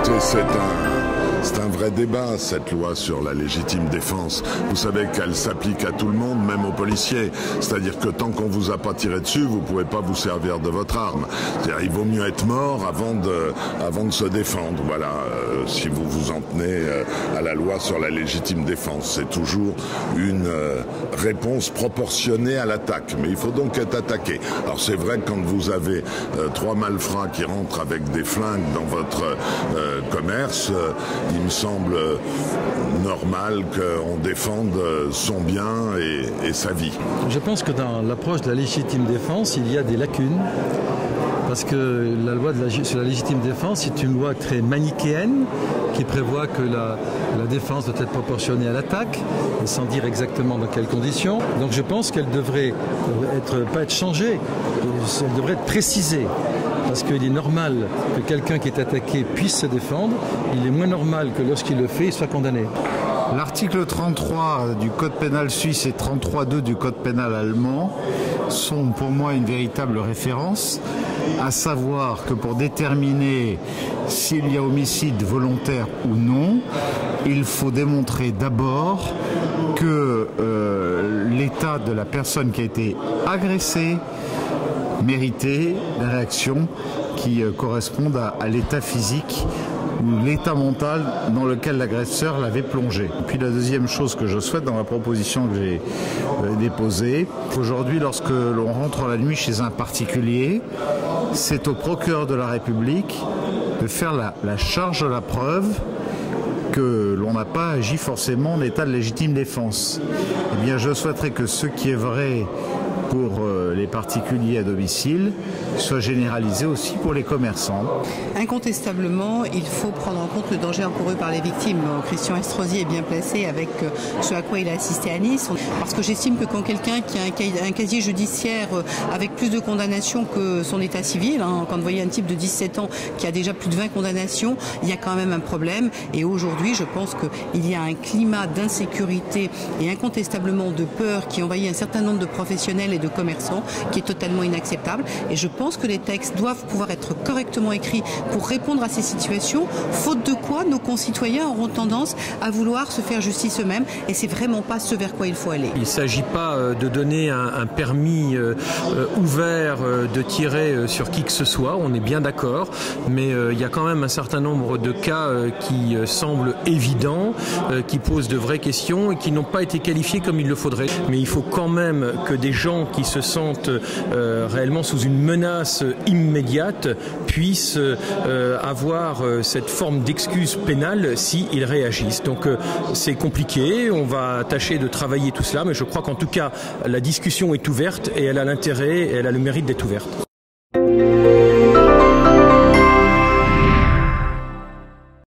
Écoutez, c'est un vrai débat, cette loi sur la légitime défense. Vous savez qu'elle s'applique à tout le monde, même aux policiers. C'est-à-dire que tant qu'on vous a pas tiré dessus, vous pouvez pas vous servir de votre arme. C'est-à-dire, il vaut mieux être mort avant de se défendre. Voilà, si vous vous en tenez à la loi sur la légitime défense. C'est toujours une réponse proportionnée à l'attaque. Mais il faut donc être attaqué. Alors c'est vrai que quand vous avez 3 malfrats qui rentrent avec des flingues dans votre commerce, il me semble normal qu'on défende son bien et sa vie. Je pense que dans l'approche de la légitime défense, il y a des lacunes. Parce que la loi sur la légitime défense est une loi très manichéenne qui prévoit que la défense doit être proportionnée à l'attaque, sans dire exactement dans quelles conditions. Donc je pense qu'elle devrait pas être changée, elle devrait être précisée. Parce qu'il est normal que quelqu'un qui est attaqué puisse se défendre, il est moins normal que lorsqu'il le fait, il soit condamné. L'article 33 du Code pénal suisse et 33.2 du Code pénal allemand sont pour moi une véritable référence, à savoir que pour déterminer s'il y a homicide volontaire ou non, il faut démontrer d'abord que l'état de la personne qui a été agressée mériter la réaction qui correspondent à l'état physique ou l'état mental dans lequel l'agresseur l'avait plongé. Et puis la deuxième chose que je souhaite dans la proposition que j'ai déposée, aujourd'hui lorsque l'on rentre la nuit chez un particulier, c'est au procureur de la République de faire la charge de la preuve que l'on n'a pas agi forcément en état de légitime défense. Eh bien je souhaiterais que ce qui est vrai pour les particuliers à domicile soit généralisé aussi pour les commerçants. Incontestablement, il faut prendre en compte le danger encouru par les victimes. Christian Estrosi est bien placé avec ce à quoi il a assisté à Nice, parce que j'estime que quand quelqu'un qui a un casier judiciaire avec plus de condamnations que son état civil, quand vous voyez un type de 17 ans qui a déjà plus de 20 condamnations, il y a quand même un problème. Et aujourd'hui, je pense qu'il y a un climat d'insécurité et incontestablement de peur qui envahit un certain nombre de professionnels et de commerçants, qui est totalement inacceptable. Et je pense que les textes doivent pouvoir être correctement écrits pour répondre à ces situations, faute de quoi nos concitoyens auront tendance à vouloir se faire justice eux-mêmes, et c'est vraiment pas ce vers quoi il faut aller. Il ne s'agit pas de donner un permis ouvert de tirer sur qui que ce soit, on est bien d'accord, mais il y a quand même un certain nombre de cas qui semblent évidents, qui posent de vraies questions et qui n'ont pas été qualifiés comme il le faudrait. Mais il faut quand même que des gens qui se sentent réellement sous une menace immédiate puissent avoir cette forme d'excuse pénale s'ils réagissent. Donc c'est compliqué, on va tâcher de travailler tout cela, mais je crois qu'en tout cas la discussion est ouverte et elle a l'intérêt et elle a le mérite d'être ouverte.